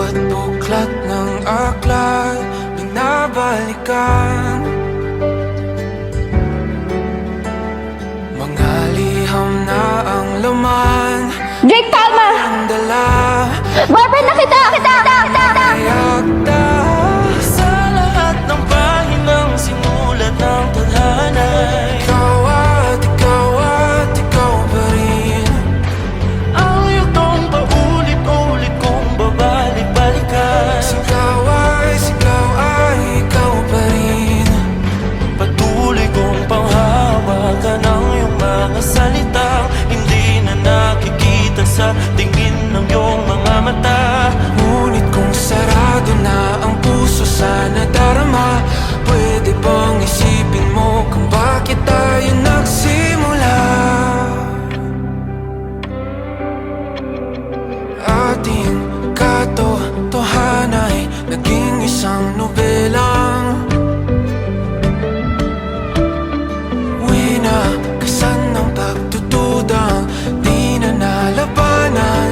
bawat buklat ng aklat binabalikan. Mga liham na ang laman, Jake, tama! ang dala, Boyfriend na kita! ayakda. Sa lahat ng pahinang sinulat ng tadhana, ikaw at ikaw pa rin. Ang yugtong paulit-ulit kong babalik-balikan. Sigaw ay ikaw pa rin. Patuloy kong panghawakan ang iyong mga salitang hindi na nakikita sa tingin ng iyong mga mata. Ngunit kung sarado na ang puso sa nadarama, pwede bang isipin mo kung bakit tayo nagsimula? Ating katotohanay naging isang nobelang winakasan ng pagtutudang di na nalabanan.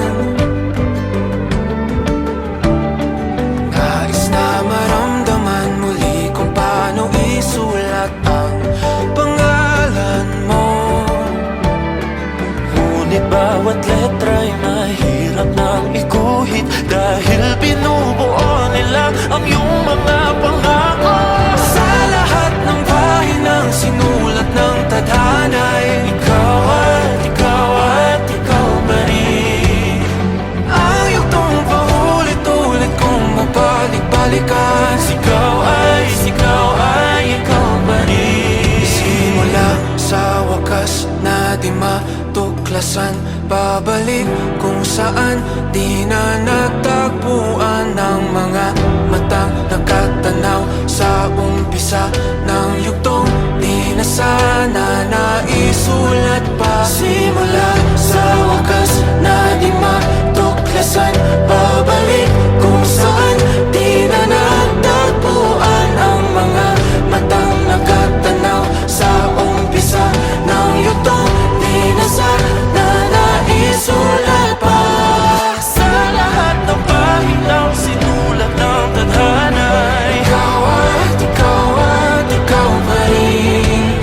Nais na maramdaman muli kung paano isulat ang pangalan mo. Ngunit bawat letra'y mahirap nang iguhit dahil binubuo nila ang iyong mga pangako. Sa lahat ng pahinang sinulat ng tadhana'y ikaw at ikaw pa rin. Ang yugtong paulit-ulit kong mabalik-balikan. Sigaw ay ikaw pa rin. Simula sa wakas na di matuklasan, babalik kung saan di na natagpuan ng mga matang nakatanaw sa umpisa ng yugtong di na sana naisulat pa. Simula sa wakas na di matuklasan, babalik kung saan di na natagpuan ang mga matang nakatanaw sa umpisa ng yugtong di na sana naisulat pa. Sa lahat ng pahinang sinulat ng tadhana, ikaw at ikaw pa rin.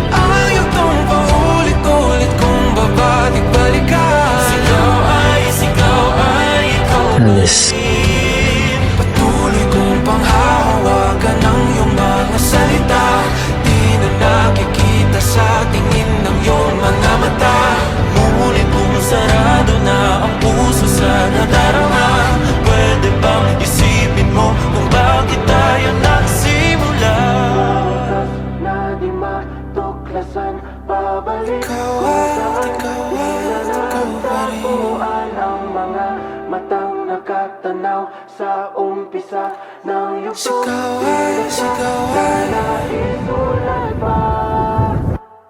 Ang yugtong paulit-ulit kong babalik-balikan. Sigaw ay ikaw pa rin. Patuloy kong panghahawakan ang iyong mga salita, di na nakikita sa tingin ng iyong mga mata. Ngunit kung sarado na ang puso sa nadarama, pwede bang isipin mo kung bakit tayo nagsimula? Na di matuklasan, babalik ikaw at ikaw pa rin. Ang mga matang nakatanaw sa umpisa ng yugtong. Sigaw